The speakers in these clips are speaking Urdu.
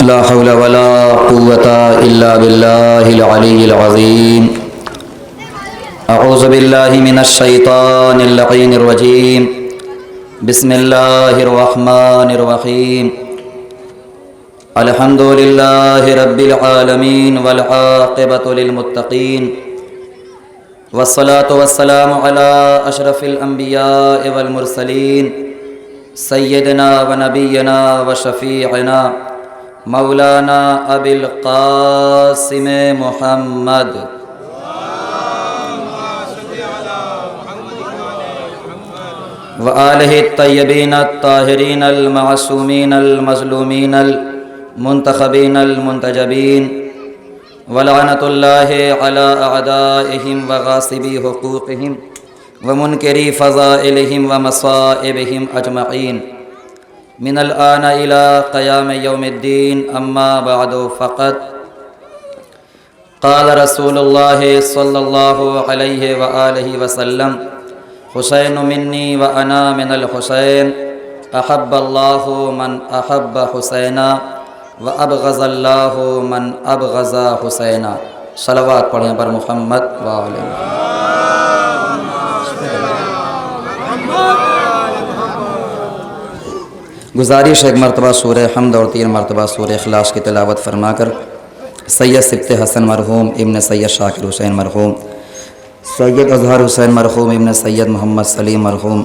لا حول ولا قوة إلا بالله العلي العظيم. أعوذ بالله من الشيطان اللعين الرجيم. بسم الله الرحمن الرحيم. الحمد لله رب العالمين والعاقبة للمتقين، والصلاة والسلام على أشرف الأنبياء والمرسلين سيدنا ونبينا وشفيعنا مولانا أبي القاسم محمد وآله الطيبين الطاهرين المعصومين المظلومين المنتخبين المنتجبين، ولعنة الله على أعدائهم وغاصبي حقوقهم ومنكري فضائلهم ومصائبهم أجمعين، من الآن إلى قيام يوم الدين. أما بعد، فقد قال رسول الله صلى الله عليه وآله وسلم: حسين مني وأنا من الحسين، أحب الله من أحب حسينا وأبغض الله من أبغض حسينا. صلوات پڑھیں پر محمد وآلہ. گزارش ایک مرتبہ سورہ حمد اور 3 مرتبہ سورہ اخلاص کی تلاوت فرما کر سید سبت حسن مرحوم ابن سید شاکر حسین مرحوم، سید اظہر حسین مرحوم ابن سید محمد سلیم مرحوم،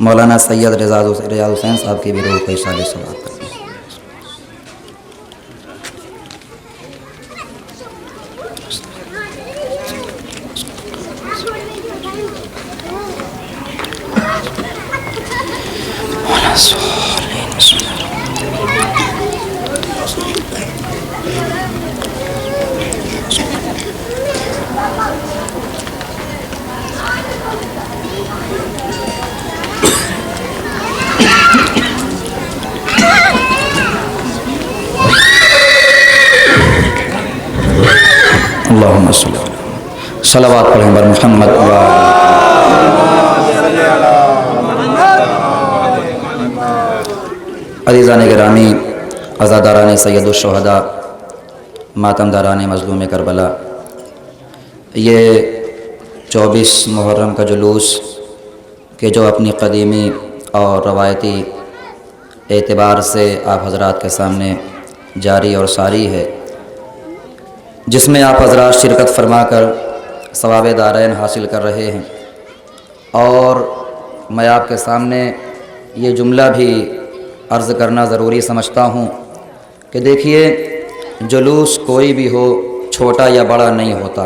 مولانا سید ریاض حسین صاحب کی بھی روح کو اشارے صلوات کریں. اللہم صلی اللہ علیہ. صلوات پڑھیں بر محمد عزیزان گرامی، عزاداران سید الشہداء، ماتمداران مظلوم کربلا، یہ 24 محرم کا جلوس کہ جو اپنی قدیمی اور روایتی اعتبار سے آپ حضرات کے سامنے جاری اور ساری ہے، جس میں آپ حضرات شرکت فرما کر ثواب دارین حاصل کر رہے ہیں. اور میں آپ کے سامنے یہ جملہ بھی عرض کرنا ضروری سمجھتا ہوں کہ دیکھیے، جلوس کوئی بھی ہو، چھوٹا یا بڑا نہیں ہوتا.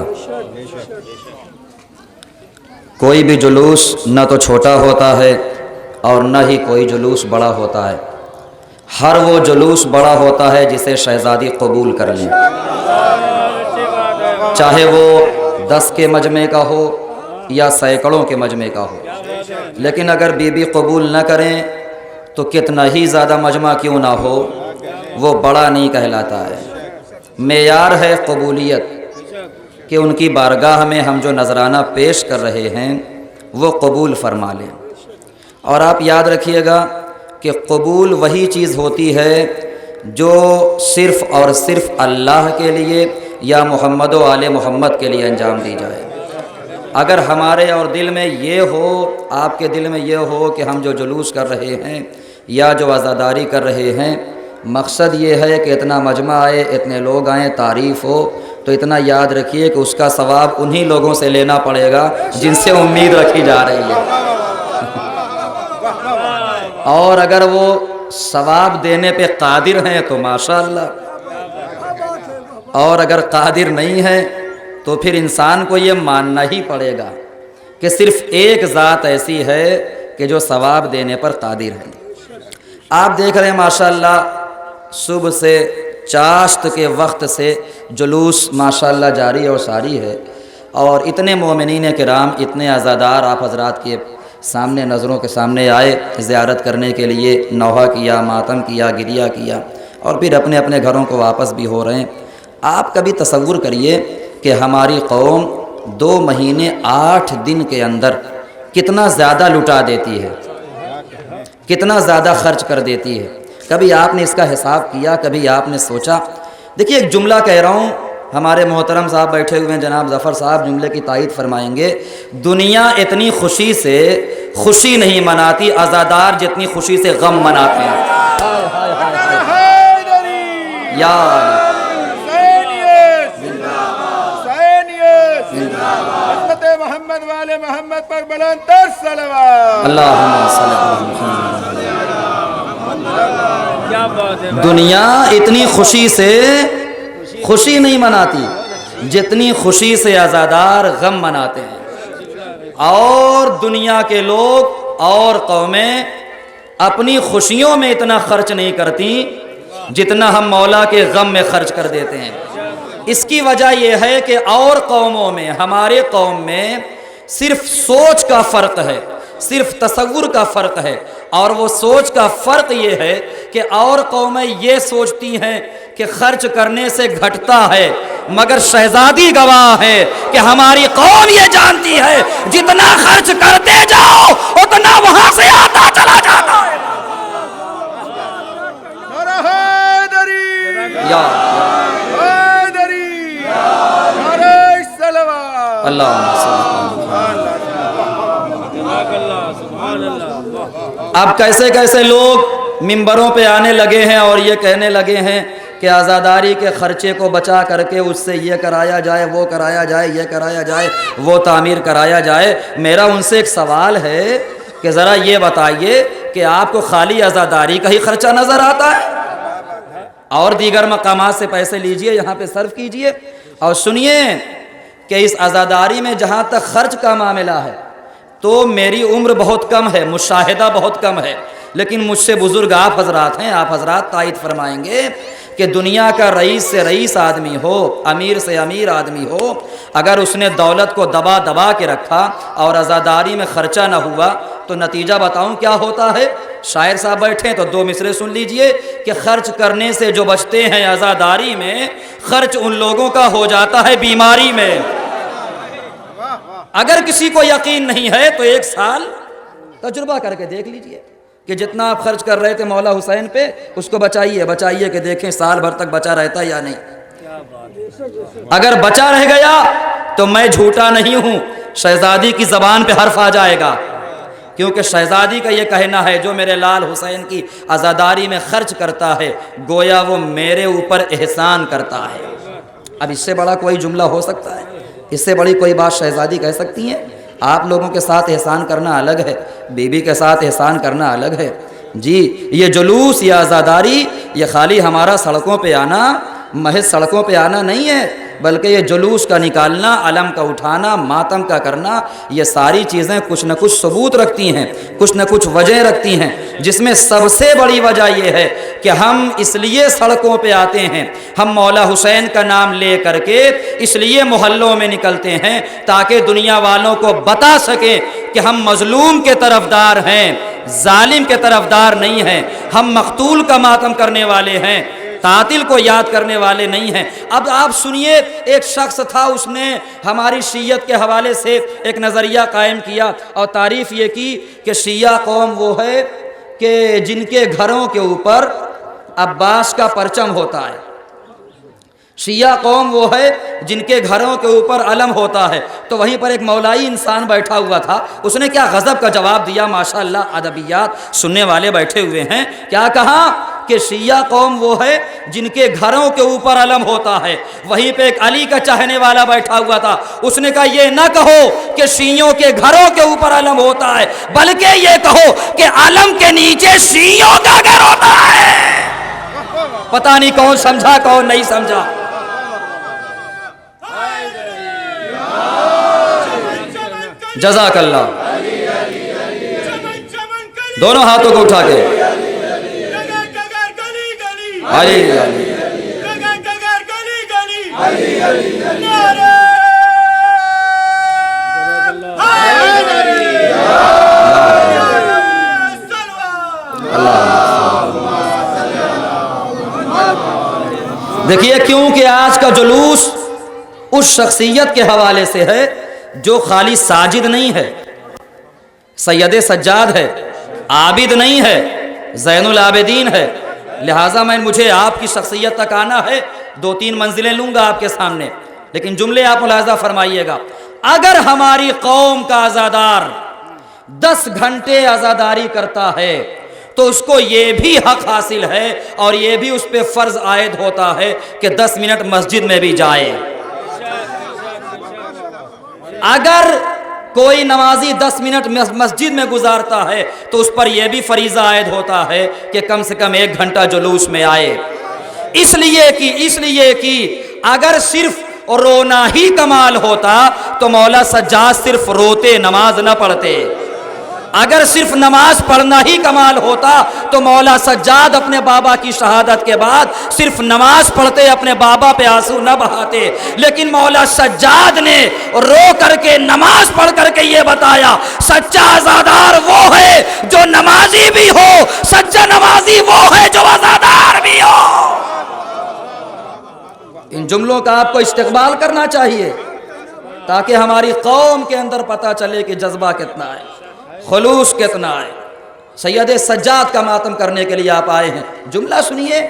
کوئی بھی جلوس نہ تو چھوٹا ہوتا ہے اور نہ ہی کوئی جلوس بڑا ہوتا ہے. ہر وہ جلوس بڑا ہوتا ہے جسے شہزادی قبول کر لیں، چاہے وہ 10 کے مجمع کا ہو یا سینکڑوں کے مجمع کا ہو. لیکن اگر بی بی قبول نہ کریں تو کتنا ہی زیادہ مجمع کیوں نہ ہو، وہ بڑا نہیں کہلاتا ہے. معیار ہے قبولیت کہ ان کی بارگاہ میں ہم جو نذرانہ پیش کر رہے ہیں وہ قبول فرما لیں. اور آپ یاد رکھیے گا کہ قبول وہی چیز ہوتی ہے جو صرف اور صرف اللہ کے لیے یا محمد و آل محمد کے لیے انجام دی جائے. اگر ہمارے اور دل میں یہ ہو، آپ کے دل میں یہ ہو کہ ہم جو جلوس کر رہے ہیں یا جو عزاداری کر رہے ہیں، مقصد یہ ہے کہ اتنا مجمع آئے، اتنے لوگ آئیں، تعریف ہو، تو اتنا یاد رکھیے کہ اس کا ثواب انہی لوگوں سے لینا پڑے گا جن سے امید رکھی جا رہی ہے. اور اگر وہ ثواب دینے پہ قادر ہیں تو ماشاءاللہ، اور اگر قادر نہیں ہے تو پھر انسان کو یہ ماننا ہی پڑے گا کہ صرف ایک ذات ایسی ہے کہ جو ثواب دینے پر قادر ہے. آپ دیکھ رہے ہیں ماشاءاللہ، صبح سے چاشت کے وقت سے جلوس ماشاءاللہ جاری اور ساری ہے. اور اتنے مومنین کرام، اتنے عزادار آپ حضرات کے سامنے، نظروں کے سامنے آئے، زیارت کرنے کے لیے نوحہ کیا، ماتم کیا، گریہ کیا، اور پھر اپنے اپنے گھروں کو واپس بھی ہو رہے ہیں. آپ کبھی تصور کریے کہ ہماری قوم 2 مہینے 8 دن کے اندر کتنا زیادہ لٹا دیتی ہے، کتنا زیادہ خرچ کر دیتی ہے. کبھی آپ نے اس کا حساب کیا؟ کبھی آپ نے سوچا؟ دیکھیے ایک جملہ کہہ رہا ہوں، ہمارے محترم صاحب بیٹھے ہوئے ہیں جناب ظفر صاحب، جملے کی تائید فرمائیں گے۔ دنیا اتنی خوشی سے خوشی نہیں مناتی عزادار جتنی خوشی سے غم مناتے ہیں۔ یا محمد والے محمد پر بلند تر صلوات۔ اللہم صلی اللہ۔ دنیا اتنی خوشی سے خوشی نہیں مناتی جتنی خوشی سے عزادار غم مناتے ہیں۔ اور دنیا کے لوگ اور قومیں اپنی خوشیوں میں اتنا خرچ نہیں کرتی جتنا ہم مولا کے غم میں خرچ کر دیتے ہیں۔ اس کی وجہ یہ ہے کہ اور قوموں میں ہمارے قوم میں صرف سوچ کا فرق ہے، صرف تصور کا فرق ہے، اور وہ سوچ کا فرق یہ ہے کہ اور قومیں یہ سوچتی ہیں کہ خرچ کرنے سے گھٹتا ہے، مگر شہزادی گواہ ہے کہ ہماری قوم یہ جانتی ہے جتنا خرچ کرتے جاؤ اتنا وہاں سے آتا چلا جاتا ہے۔ اب کیسے کیسے لوگ ممبروں پہ آنے لگے ہیں اور یہ کہنے لگے ہیں کہ عزاداری کے خرچے کو بچا کر کے اس سے یہ کرایا جائے، وہ کرایا جائے، یہ کرایا جائے، وہ تعمیر کرایا جائے۔ میرا ان سے ایک سوال ہے کہ ذرا یہ بتائیے کہ آپ کو خالی عزاداری کا ہی خرچہ نظر آتا ہے؟ اور دیگر مقامات سے پیسے لیجئے، یہاں پہ صرف کیجئے اور سنیے کہ اس عزاداری میں جہاں تک خرچ کا معاملہ ہے تو میری عمر بہت کم ہے، مشاہدہ بہت کم ہے، لیکن مجھ سے بزرگ آپ حضرات ہیں، آپ حضرات تائید فرمائیں گے کہ دنیا کا رئیس سے رئیس آدمی ہو، امیر سے امیر آدمی ہو، اگر اس نے دولت کو دبا دبا کے رکھا اور عزاداری میں خرچہ نہ ہوا تو نتیجہ بتاؤں کیا ہوتا ہے؟ شاعر صاحب بیٹھے ہیں تو دو مصرے سن لیجئے کہ خرچ کرنے سے جو بچتے ہیں عزاداری میں، خرچ ان لوگوں کا ہو جاتا ہے بیماری میں۔ اگر کسی کو یقین نہیں ہے تو ایک سال تجربہ کر کے دیکھ لیجئے کہ جتنا آپ خرچ کر رہے تھے مولا حسین پہ اس کو بچائیے کہ دیکھیں سال بھر تک بچا رہتا یا نہیں۔ اگر بچا رہ گیا تو میں جھوٹا نہیں ہوں، شہزادی کی زبان پہ حرف آ جائے گا، کیونکہ شہزادی کا یہ کہنا ہے جو میرے لال حسین کی عزاداری میں خرچ کرتا ہے گویا وہ میرے اوپر احسان کرتا ہے۔ اب اس سے بڑا کوئی جملہ ہو سکتا ہے؟ اس سے بڑی کوئی بات شہزادی کہہ سکتی ہیں؟ آپ لوگوں کے ساتھ احسان کرنا الگ ہے، بی بی کے ساتھ احسان کرنا الگ ہے۔ جی یہ جلوس یا عزاداری یہ خالی ہمارا سڑکوں پہ آنا، محض سڑکوں پہ آنا نہیں ہے، بلکہ یہ جلوس کا نکالنا، علم کا اٹھانا، ماتم کا کرنا، یہ ساری چیزیں کچھ نہ کچھ ثبوت رکھتی ہیں، کچھ نہ کچھ وجہ رکھتی ہیں، جس میں سب سے بڑی وجہ یہ ہے کہ ہم اس لیے سڑکوں پہ آتے ہیں، ہم مولا حسین کا نام لے کر کے اس لیے محلوں میں نکلتے ہیں تاکہ دنیا والوں کو بتا سکیں کہ ہم مظلوم کے طرفدار ہیں، ظالم کے طرفدار نہیں ہیں، ہم مقتول کا ماتم کرنے والے ہیں، قاتل کو یاد کرنے والے نہیں ہیں۔ اب آپ سنیے، ایک شخص تھا، اس نے ہماری شیعت کے حوالے سے ایک نظریہ قائم کیا اور تعریف یہ کی کہ شیعہ قوم وہ ہے کہ جن کے گھروں کے اوپر عباس کا پرچم ہوتا ہے، شیعہ قوم وہ ہے جن کے گھروں کے اوپر علم ہوتا ہے۔ تو وہیں پر ایک مولائی انسان بیٹھا ہوا تھا، اس نے کیا غضب کا جواب دیا، ماشاءاللہ ادبیات سننے والے بیٹھے ہوئے ہیں، کیا کہا کہ شیعہ قوم وہ ہے جن کے گھروں کے اوپر علم ہوتا ہے۔ وہیں پہ ایک علی کا چاہنے والا بیٹھا ہوا تھا، اس نے کہا یہ نہ کہو کہ شیعوں کے گھروں کے اوپر علم ہوتا ہے، بلکہ یہ کہو کہ علم کے نیچے شیعوں کا گھر ہوتا ہے۔ پتہ نہیں کون سمجھا کون نہیں سمجھا۔ جزاک اللہ۔ دونوں ہاتھوں کو اٹھا کے علی دیکھیے، کیونکہ آج کا جلوس اس شخصیت کے حوالے سے ہے جو خالی ساجد نہیں ہے، سید سجاد ہے، عابد نہیں ہے، زین العابدین ہے، لہٰذا مجھے آپ کی شخصیت تک آنا ہے، 2-3 منزلیں لوں گا آپ کے سامنے، لیکن جملے آپ ملاحظہ فرمائیے گا۔ اگر ہماری قوم کا عزادار 10 گھنٹے عزاداری کرتا ہے تو اس کو یہ بھی حق حاصل ہے اور یہ بھی اس پہ فرض عائد ہوتا ہے کہ 10 منٹ مسجد میں بھی جائے۔ اگر کوئی نمازی 10 منٹ مسجد میں گزارتا ہے تو اس پر یہ بھی فریضہ عائد ہوتا ہے کہ کم سے کم 1 گھنٹہ جلوس میں آئے۔ اس لیے کہ اگر صرف رونا ہی کمال ہوتا تو مولا سجاد صرف روتے نماز نہ پڑھتے۔ اگر صرف نماز پڑھنا ہی کمال ہوتا تو مولا سجاد اپنے بابا کی شہادت کے بعد صرف نماز پڑھتے، اپنے بابا پہ آنسو نہ بہاتے، لیکن مولا سجاد نے رو کر کے نماز پڑھ کر کے یہ بتایا سچا عزادار وہ ہے جو نمازی بھی ہو، سچا نمازی وہ ہے جو عزادار بھی ہو۔ ان جملوں کا آپ کو استقبال کرنا چاہیے تاکہ ہماری قوم کے اندر پتہ چلے کہ جذبہ کتنا ہے، خلوص کتنا ہے۔ سید سجاد کا ماتم کرنے کے لیے آپ آئے ہیں، جملہ سنیے۔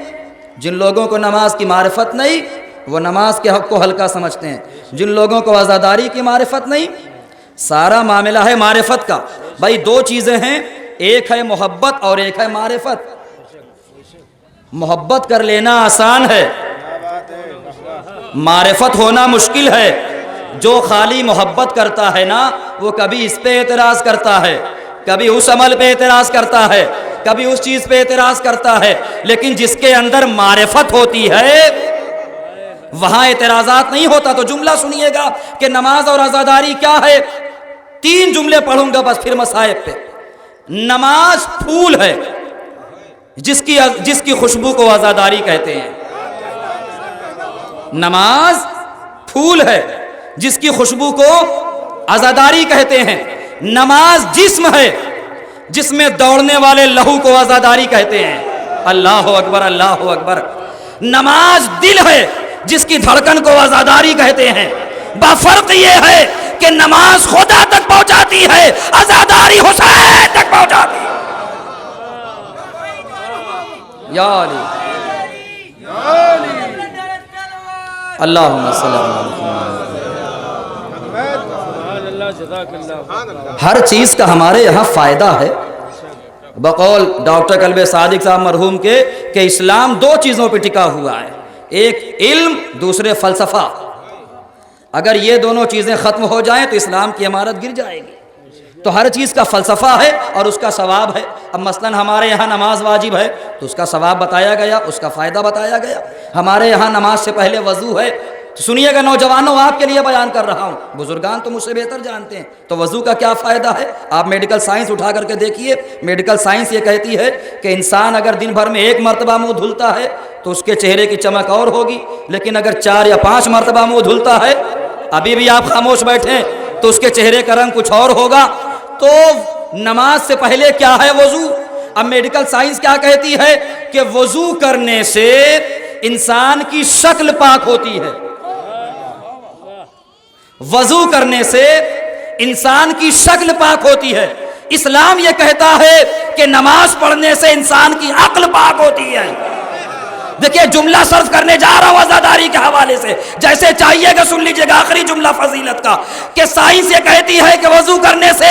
جن لوگوں کو نماز کی معرفت نہیں وہ نماز کے حق کو ہلکا سمجھتے ہیں، جن لوگوں کو عزاداری کی معرفت نہیں، سارا معاملہ ہے معرفت کا۔ بھائی 2 چیزیں ہیں، ایک ہے محبت اور ایک ہے معرفت۔ محبت کر لینا آسان ہے، معرفت ہونا مشکل ہے۔ جو خالی محبت کرتا ہے نا وہ کبھی اس پہ اعتراض کرتا ہے، کبھی اس عمل پہ اعتراض کرتا ہے، کبھی اس چیز پہ اعتراض کرتا ہے، لیکن جس کے اندر معرفت ہوتی ہے وہاں اعتراضات نہیں ہوتا۔ تو جملہ سنیے گا کہ نماز اور عزاداری کیا ہے۔ 3 جملے پڑھوں گا بس پھر مصائب پہ۔ نماز پھول ہے جس کی خوشبو کو عزاداری کہتے ہیں۔ نماز پھول ہے جس کی خوشبو کو عزاداری کہتے ہیں۔ نماز جسم ہے جس میں دوڑنے والے لہو کو عزاداری کہتے ہیں۔ اللہ اکبر، اللہ اکبر۔ نماز دل ہے جس کی دھڑکن کو عزاداری کہتے ہیں۔ بفرق یہ ہے کہ نماز خدا تک پہنچاتی ہے، عزاداری حسین تک پہنچاتی ہے۔ یا علی اللہم صلی اللہ علیہ۔ ہر چیز کا ہمارے یہاں فائدہ ہے۔ بقول ڈاکٹر قلب صادق صاحب مرحوم کے کہ اسلام 2 چیزوں پہ ٹکا ہوا ہے، ایک علم، دوسرے فلسفہ۔ اگر یہ دونوں چیزیں ختم ہو جائیں تو اسلام کی عمارت گر جائے گی۔ تو ہر چیز کا فلسفہ ہے اور اس کا ثواب ہے۔ اب مثلاً ہمارے یہاں نماز واجب ہے تو اس کا ثواب بتایا گیا، اس کا فائدہ بتایا گیا۔ ہمارے یہاں نماز سے پہلے وضو ہے تو سنیے گا نوجوانوں، آپ کے لیے بیان کر رہا ہوں، بزرگان تو مجھ سے بہتر جانتے ہیں۔ تو وضو کا کیا فائدہ ہے؟ آپ میڈیکل سائنس اٹھا کر کے دیکھیے۔ میڈیکل سائنس یہ کہتی ہے کہ انسان اگر دن بھر میں 1 مرتبہ منہ دھلتا ہے تو اس کے چہرے کی چمک اور ہوگی، لیکن اگر 4 یا 5 مرتبہ منہ دھلتا ہے، ابھی بھی آپ خاموش بیٹھیں، تو اس کے چہرے کا رنگ کچھ اور ہوگا۔ تو نماز سے پہلے کیا ہے؟ وضو۔ اب میڈیکل سائنس کیا کہتی ہے کہ وضو کرنے سے انسان کی شکل پاک ہوتی ہے۔ وضو کرنے سے انسان کی شکل پاک ہوتی ہے۔ اسلام یہ کہتا ہے کہ نماز پڑھنے سے انسان کی عقل پاک ہوتی ہے۔ دیکھیے جملہ صرف کرنے جا رہا ہوں عزاداری کے حوالے سے، جیسے چاہیے گا سن لیجیے گا آخری جملہ فضیلت کا، کہ سائنس یہ کہتی ہے کہ وضو کرنے سے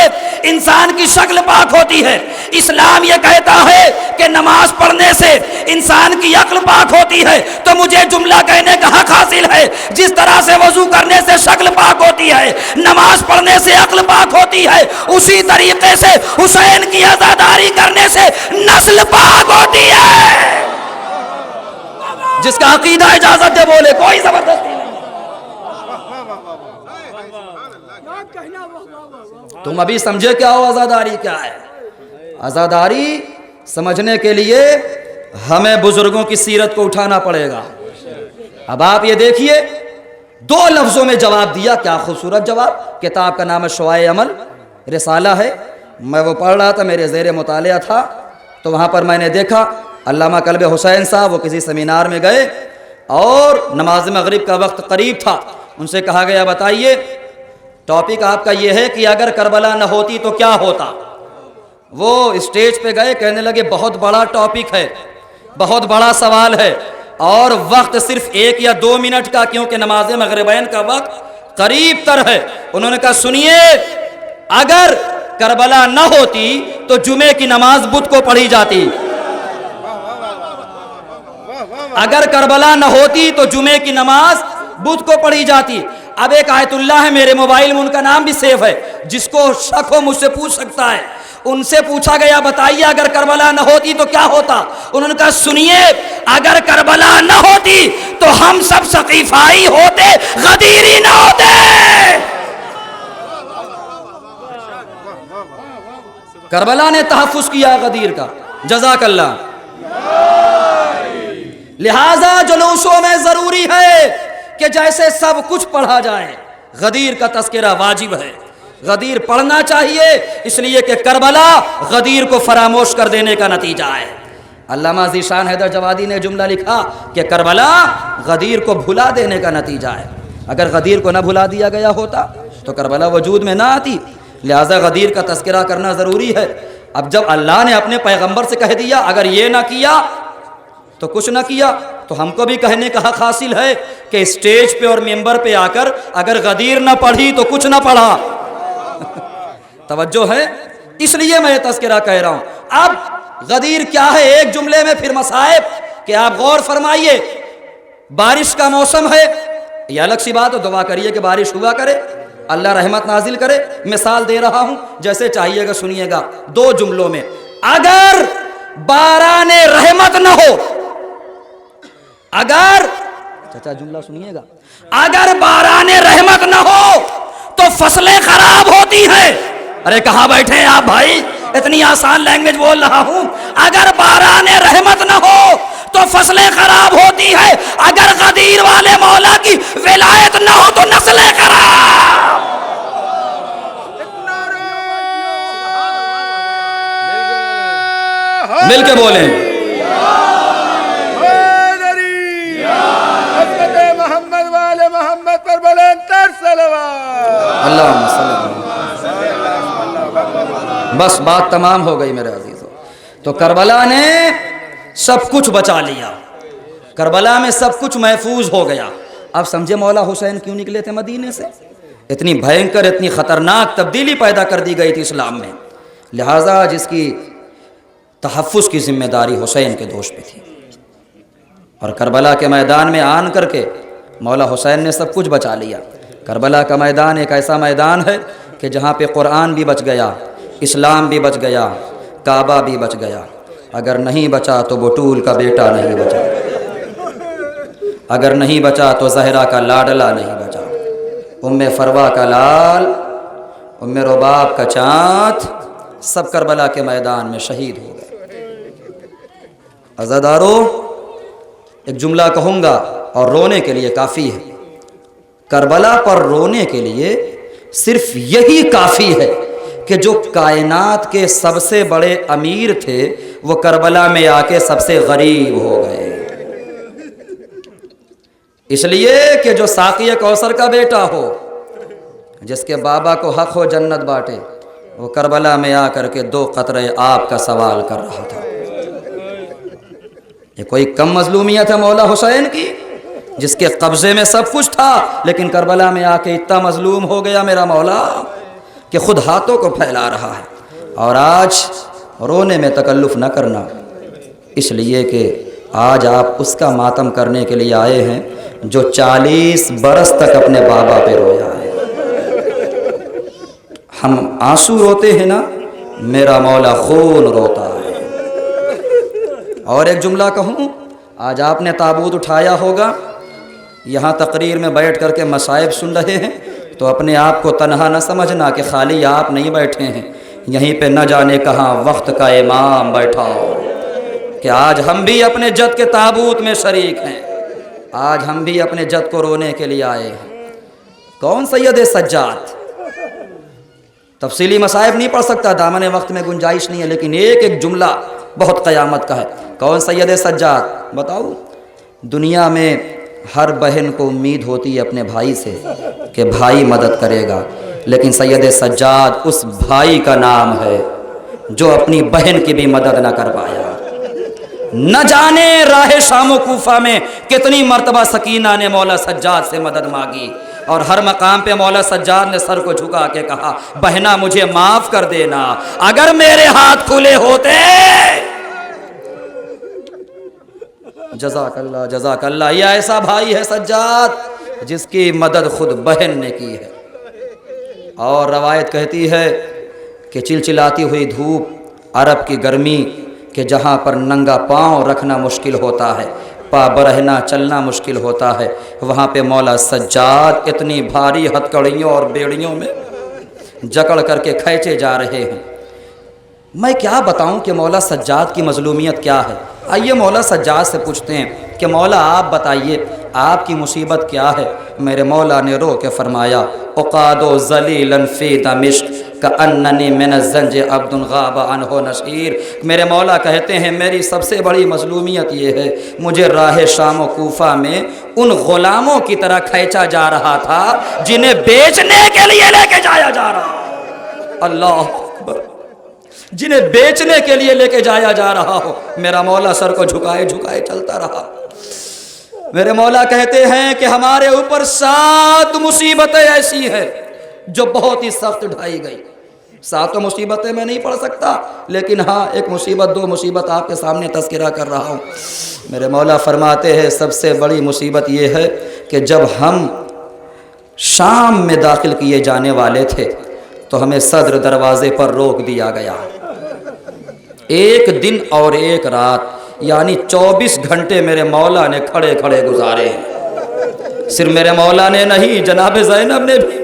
انسان کی شکل پاک ہوتی ہے، اسلام یہ کہتا ہے کہ نماز پڑھنے سے انسان کی عقل پاک ہوتی ہے۔ تو مجھے جملہ کہنے کا حق حاصل ہے، جس طرح سے وضو کرنے سے شکل پاک ہوتی ہے، نماز پڑھنے سے عقل پاک ہوتی ہے، اسی طریقے سے حسین کی عزاداری کرنے سے نسل پاک ہوتی ہے۔ جس کا عقیدہ اجازت دے بولے، کوئی زبردستی نہیں۔ تم ابھی سمجھے کیا ہو عزاداری کیا ہے؟ عزاداری سمجھنے کے لیے ہمیں بزرگوں کی سیرت کو اٹھانا پڑے گا۔ اب آپ یہ دیکھیے 2 لفظوں میں جواب دیا، کیا خوبصورت جواب۔ کتاب کا نام ہے شعاع عمل، رسالہ ہے، میں وہ پڑھ رہا تھا، میرے زیر مطالعہ تھا، تو وہاں پر میں نے دیکھا علامہ قلب حسین صاحب وہ کسی سیمینار میں گئے اور نماز مغرب کا وقت قریب تھا۔ ان سے کہا گیا بتائیے ٹاپک آپ کا یہ ہے کہ اگر کربلا نہ ہوتی تو کیا ہوتا۔ وہ اسٹیج پہ گئے، کہنے لگے بہت بڑا ٹاپک ہے، بہت بڑا سوال ہے، اور وقت صرف 1 یا 2 منٹ کا، کیونکہ نماز مغربین کا وقت قریب تر ہے۔ انہوں نے کہا سنیے، اگر کربلا نہ ہوتی تو جمعے کی نماز بدھ کو پڑھی جاتی، اگر کربلا نہ ہوتی تو جمعے کی نماز بدھ کو پڑھی جاتی۔ اب ایک آیت اللہ ہے میرے موبائل میں، ان کا نام بھی سیو ہے، جس کو شک ہو مجھ سے پوچھ سکتا ہے۔ ان سے پوچھا گیا بتائیے اگر کربلا نہ ہوتی تو کیا ہوتا؟ انہوں نے کہا سنیے، اگر کربلا نہ ہوتی تو ہم سب ثقیفائی ہوتے، غدیری نہ ہوتے۔ کربلا نے تحفظ کیا غدیر کا، جزاک اللہ۔ لہذا جلوسوں میں ضروری ہے کہ جیسے سب کچھ پڑھا جائے، غدیر کا تذکرہ واجب ہے، غدیر پڑھنا چاہیے، اس لیے کہ کربلا غدیر کو فراموش کر دینے کا نتیجہ ہے۔ علامہ ذیشان حیدر جوادی نے جملہ لکھا کہ کربلا غدیر کو بھلا دینے کا نتیجہ ہے۔ اگر غدیر کو نہ بھلا دیا گیا ہوتا تو کربلا وجود میں نہ آتی، لہذا غدیر کا تذکرہ کرنا ضروری ہے۔ اب جب اللہ نے اپنے پیغمبر سے کہہ دیا اگر یہ نہ کیا تو کچھ نہ کیا، تو ہم کو بھی کہنے کا حق حاصل ہے کہ اسٹیج پہ اور ممبر پہ آ کر اگر غدیر نہ پڑھی تو کچھ نہ پڑھا۔ توجہ ہے، اس لیے میں یہ تذکرہ کہہ رہا ہوں۔ اب غدیر کیا ہے ایک جملے میں، پھر مصائب کہ آپ غور فرمائیے۔ بارش کا موسم ہے، یہ الگ سی بات ہے، دعا کریے کہ بارش ہوا کرے، اللہ رحمت نازل کرے۔ مثال دے رہا ہوں، جیسے چاہیے گا سنیے گا 2 جملوں میں۔ اگر باران رحمت نہ ہو، اگر چچا جملہ سنیے گا، اگر باران رحمت نہ ہو تو فصلیں خراب ہوتی ہیں۔ ارے کہاں بیٹھے ہیں آپ بھائی، اتنی آسان لینگویج بول رہا ہوں۔ اگر باران رحمت نہ ہو تو فصلیں خراب ہوتی ہیں، اگر غدیر والے مولا کی ولایت نہ ہو تو نسلیں خراب۔ مل کے بولیں، محمد والے محمد پر بلند تر صلوات۔ اللہم صلی اللہ۔ بس بات تمام ہو گئی میرے عزیزو۔ تو کربلا نے سب کچھ بچا لیا، کربلا میں سب کچھ محفوظ ہو گیا۔ اب سمجھے مولا حسین کیوں نکلے تھے مدینے سے؟ اتنی بھینکر، اتنی خطرناک تبدیلی پیدا کر دی گئی تھی اسلام میں، لہٰذا جس کی تحفظ کی ذمہ داری حسین کے دوش پہ تھی، اور کربلا کے میدان میں آن کر کے مولا حسین نے سب کچھ بچا لیا۔ کربلا کا میدان ایک ایسا میدان ہے کہ جہاں پہ قرآن بھی بچ گیا، اسلام بھی بچ گیا، کعبہ بھی بچ گیا۔ اگر نہیں بچا تو بطول کا بیٹا نہیں بچا، اگر نہیں بچا تو زہرا کا لاڈلا نہیں بچا، ام فروا کا لال، ام رباب کا چاند، سب کربلا کے میدان میں شہید ہو گئے۔ عزادارو، ایک جملہ کہوں گا اور رونے کے لیے کافی ہے۔ کربلا پر رونے کے لیے صرف یہی کافی ہے کہ جو کائنات کے سب سے بڑے امیر تھے وہ کربلا میں آ کے سب سے غریب ہو گئے۔ اس لیے کہ جو ساقی کوثر کا بیٹا ہو، جس کے بابا کو حق ہو جنت باٹے، وہ کربلا میں آ کر کے 2 قطرے آب کا سوال کر رہا تھا۔ یہ کوئی کم مظلومیت ہے مولا حسین کی، جس کے قبضے میں سب کچھ تھا، لیکن کربلا میں آ کے اتنا مظلوم ہو گیا میرا مولا کہ خود ہاتھوں کو پھیلا رہا ہے۔ اور آج رونے میں تکلف نہ کرنا، اس لیے کہ آج آپ اس کا ماتم کرنے کے لیے آئے ہیں جو 40 برس تک اپنے بابا پہ رویا ہے۔ ہم آنسو روتے ہیں نا، میرا مولا خون روتا ہے۔ اور ایک جملہ کہوں، آج آپ نے تابوت اٹھایا ہوگا، یہاں تقریر میں بیٹھ کر کے مصائب سن رہے ہیں، تو اپنے آپ کو تنہا نہ سمجھنا کہ خالی آپ نہیں بیٹھے ہیں، یہیں پہ نہ جانے کہاں وقت کا امام بیٹھا ہو، کہ آج ہم بھی اپنے جد کے تابوت میں شریک ہیں، آج ہم بھی اپنے جد کو رونے کے لیے آئے ہیں۔ کون سید سجاد؟ تفصیلی مصائب نہیں پڑھ سکتا، دامن وقت میں گنجائش نہیں ہے، لیکن ایک ایک جملہ بہت قیامت کا ہے۔ کون سید سجاد؟ بتاؤ۔ دنیا میں ہر بہن کو امید ہوتی ہے اپنے بھائی سے کہ بھائی مدد کرے گا، لیکن سید سجاد اس بھائی کا نام ہے جو اپنی بہن کی بھی مدد نہ کر پایا۔ نہ جانے راہ شام و کوفہ میں کتنی مرتبہ سکینہ نے مولا سجاد سے مدد مانگی، اور ہر مقام پہ مولا سجاد نے سر کو جھکا کے کہا بہنا مجھے معاف کر دینا، اگر میرے ہاتھ کھلے ہوتے۔ جزاک اللہ، یہ ایسا بھائی ہے سجاد جس کی مدد خود بہن نے کی ہے۔ اور روایت کہتی ہے کہ چلچلاتی ہوئی دھوپ، عرب کی گرمی، کہ جہاں پر ننگا پاؤں رکھنا مشکل ہوتا ہے، پا برہنا چلنا مشکل ہوتا ہے، وہاں پہ مولا سجاد اتنی بھاری ہتھکڑیوں اور بیڑیوں میں جکڑ کر کے کھینچے جا رہے ہیں۔ میں کیا بتاؤں کہ مولا سجاد کی مظلومیت کیا ہے؟ آئیے مولا سجاد سے پوچھتے ہیں کہ مولا آپ بتائیے آپ کی مصیبت کیا ہے؟ میرے مولا نے رو کے فرمایا اقاد ذلیلا فی دمشق کأننی من الزنج عبد غاب عنہ نشیر۔ میرے مولا کہتے ہیں میری سب سے بڑی مظلومیت یہ ہے، مجھے راہ شام و کوفہ میں ان غلاموں کی طرح کھینچا جا رہا تھا جنہیں بیچنے کے لیے لے کے جایا جا رہا۔ اللہ اکبر، جنہیں بیچنے کے لیے لے کے جایا جا رہا ہو۔ میرا مولا سر کو جھکائے جھکائے چلتا رہا۔ میرے مولا کہتے ہیں کہ ہمارے اوپر 7 مصیبتیں ایسی ہیں جو بہت ہی سخت ڈھائی گئی۔ 7 مصیبتیں میں نہیں پڑھ سکتا، لیکن ہاں ایک مصیبت 2 مصیبت آپ کے سامنے تذکرہ کر رہا ہوں۔ میرے مولا فرماتے ہیں سب سے بڑی مصیبت یہ ہے کہ جب ہم شام میں داخل کیے جانے والے تھے تو ہمیں صدر دروازے پر روک دیا گیا۔ 1 دن اور 1 رات یعنی 24 گھنٹے میرے مولا نے کھڑے کھڑے گزارے ہیں۔ صرف میرے مولا نے نہیں، جناب زینب نے بھی،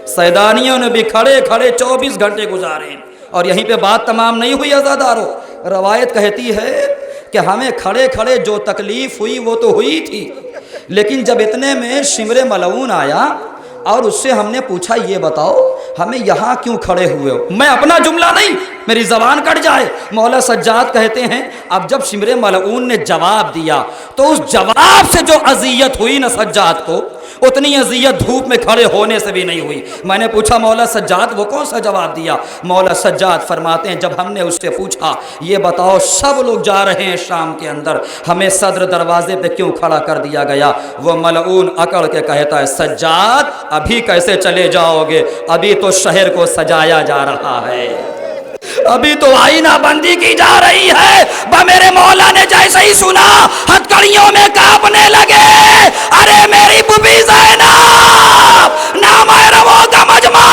سیدانیوں نے بھی کھڑے کھڑے 24 گھنٹے گزارے ہیں۔ اور یہیں پہ بات تمام نہیں ہوئی عزادارو، روایت کہتی ہے کہ ہمیں کھڑے کھڑے جو تکلیف ہوئی وہ تو ہوئی تھی، لیکن جب اتنے میں شمر ملعون آیا اور اس سے ہم نے پوچھا یہ بتاؤ ہمیں یہاں کیوں کھڑے ہوئے ہو؟ میں اپنا جملہ نہیں، میری زبان کٹ جائے۔ مولا سجاد کہتے ہیں اب جب شمر ملعون نے جواب دیا تو اس جواب سے جو اذیت ہوئی نا سجاد کو، اتنی اذیت دھوپ میں کھڑے ہونے سے بھی نہیں ہوئی۔ میں نے پوچھا مولا سجاد وہ کون سا جواب دیا؟ مولا سجاد فرماتے ہیں جب ہم نے اس سے پوچھا یہ بتاؤ سب لوگ جا رہے ہیں شام کے اندر، ہمیں صدر دروازے پہ کیوں کھڑا کر دیا گیا؟ وہ ملعون اکڑ کے کہتا ہے سجاد ابھی کیسے چلے جاؤ گے، ابھی تو شہر کو سجایا جا رہا ہے، ابھی تو آئینہ بندی کی جا رہی ہے۔ میرے مولا نے جیسے ہی سنا ہتھکڑیوں میں کانپنے لگے۔ ارے میری بوبی زینب، نام رمو کا مجمع،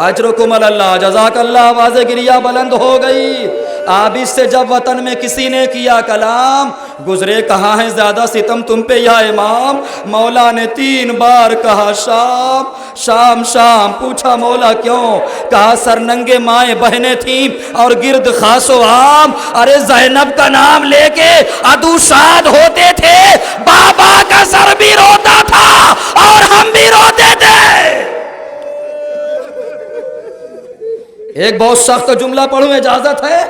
اجرکم اللہ، جزاک اللہ۔ آواز گریہ بلند ہو گئی۔ اب اس سے جب وطن میں کسی نے کیا کلام، گزرے کہاں ہیں زیادہ ستم تم پہ یا امام؟ مولا نے 3 بار کہا شام شام شام۔ پوچھا مولا کیوں؟ کہا سرننگے مائیں بہنیں تھیں اور گرد خاص و عام، ارے زینب کا نام لے کے عدو شاد ہوتے تھے، بابا کا سر بھی روتا تھا اور ہم بھی روتے تھے۔ ایک بہت سخت جملہ پڑھوں، اجازت ہے؟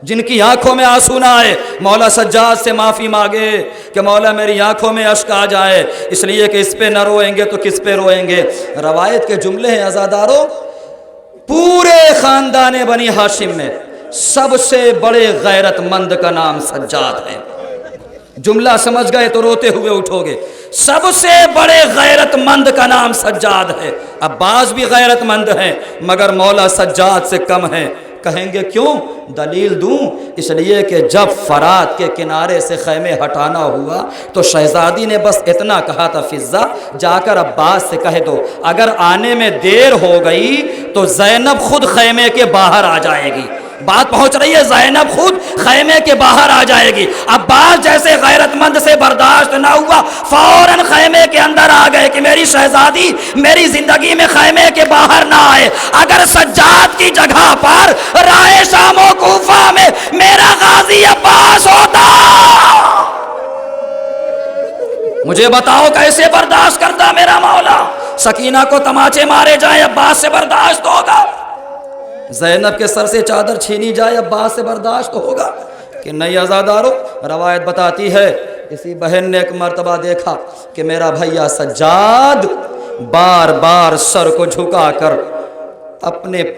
جن کی آنکھوں میں آنسو نہ آئے مولا سجاد سے معافی مانگے کہ مولا میری آنکھوں میں اشک آ جائے، اس لیے کہ اس پہ نہ روئیں گے تو کس پہ روئیں گے۔ روایت کے جملے ہیں عزادارو، پورے خاندان بنی ہاشم میں سب سے بڑے غیرت مند کا نام سجاد ہے۔ جملہ سمجھ گئے تو روتے ہوئے اٹھو گے۔ سب سے بڑے غیرت مند کا نام سجاد ہے۔ عباس بھی غیرت مند ہیں مگر مولا سجاد سے کم ہیں۔ کہیں گے کیوں؟ دلیل دوں، اس لیے کہ جب فرات کے کنارے سے خیمے ہٹانا ہوا تو شہزادی نے بس اتنا کہا تھا فضہ جا کر عباس سے کہہ دو اگر آنے میں دیر ہو گئی تو زینب خود خیمے کے باہر آ جائے گی۔ بات پہنچ رہی ہے، زینب خود خیمے کے باہر آ جائے گی۔ عباس جیسے غیرت مند سے برداشت نہ ہوا، فوراً خیمے کے اندر آ گئے کہ میری شہزادی میری زندگی میں خیمے کے باہر نہ آئے۔ اگر سجاد کی جگہ پر رائے شام و کوفہ میں میرا غازی عباس ہوتا، مجھے بتاؤ کیسے برداشت کرتا میرا مولا؟ سکینہ کو تماچے مارے جائیں عباس سے برداشت ہوگا؟ زینب کے سر سے چادر چھینی جائے عباس سے برداشت ہوگا کہ نہیں؟ عزادارو، روایت بتاتی ہے اسی بہن نے ایک مرتبہ دیکھا کہ میرا بھیا سجاد بار بار سر کو جھکا کر اپنے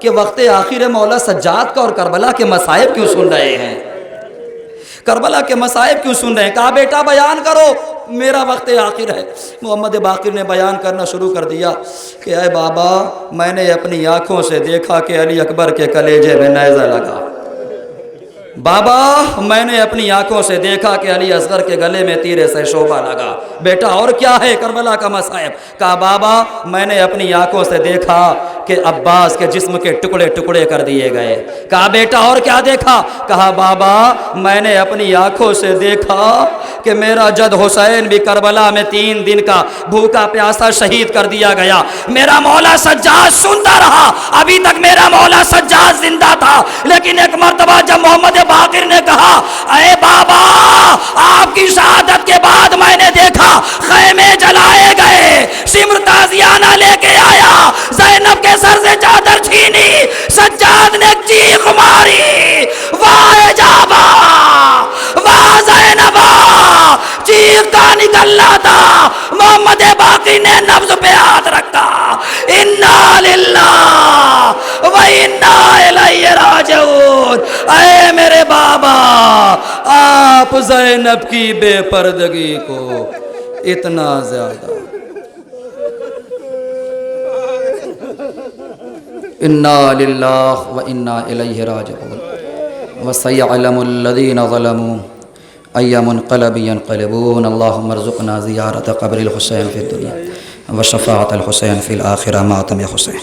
کہ وقت آخر مولا سجاد کا اور کربلا کے مصائب کیوں سن رہے ہیں؟ کربلا کے مصائب کیوں سن رہے ہیں؟ کہا بیٹا بیان کرو، میرا وقت آخر ہے۔ محمد باقر نے بیان کرنا شروع کر دیا کہ اے بابا، میں نے اپنی آنکھوں سے دیکھا کہ علی اکبر کے کلیجے میں نیزہ لگا۔ بابا میں نے اپنی آنکھوں سے دیکھا کہ علی اصغر کے گلے میں تیرے سے شعبہ لگا۔ بیٹا اور کیا ہے کربلا کا مصائب؟ کہا بابا میں نے اپنی آنکھوں سے دیکھا کہ عباس کے جسم کے ٹکڑے ٹکڑے کر دیے گئے۔ کہا بیٹا اور کیا دیکھا؟ کہا بابا میں نے اپنی آنکھوں سے دیکھا کہ میرا جد حسین بھی کربلا میں 3 دن کا بھوکا پیاسا شہید کر دیا گیا۔ میرا مولا سجاد سنتا رہا، ابھی تک میرا مولا سجاد زندہ تھا، لیکن ایک مرتبہ جب محمد باقر نے کہا اے بابا آپ کی شہادت کے بعد میں نے دیکھا خیمے جلائے گئے، سمر تازیانہ لے کے آیا، زینب کے سر سے چادر چھینی، سجاد نے چیخ ماری، واہ جابا واہ زینبا، چیختا نکلنا تھا۔ محمد باقر نے نبض پہ ہاتھ رکھا، انا للہ و انا الیہ راجعون۔ اے میرے بابا آپ زینب کی بے پردگی کو اتنا زیادہ، انا للہ و انا الیہ راجعون۔ وسيعلم الذين ظلموا أي منقلب ينقلبون اللهم ارزقنا زيارة قبر الحسين في الدنيا وشفاعة الحسين في الآخرة ماتم يا حسين۔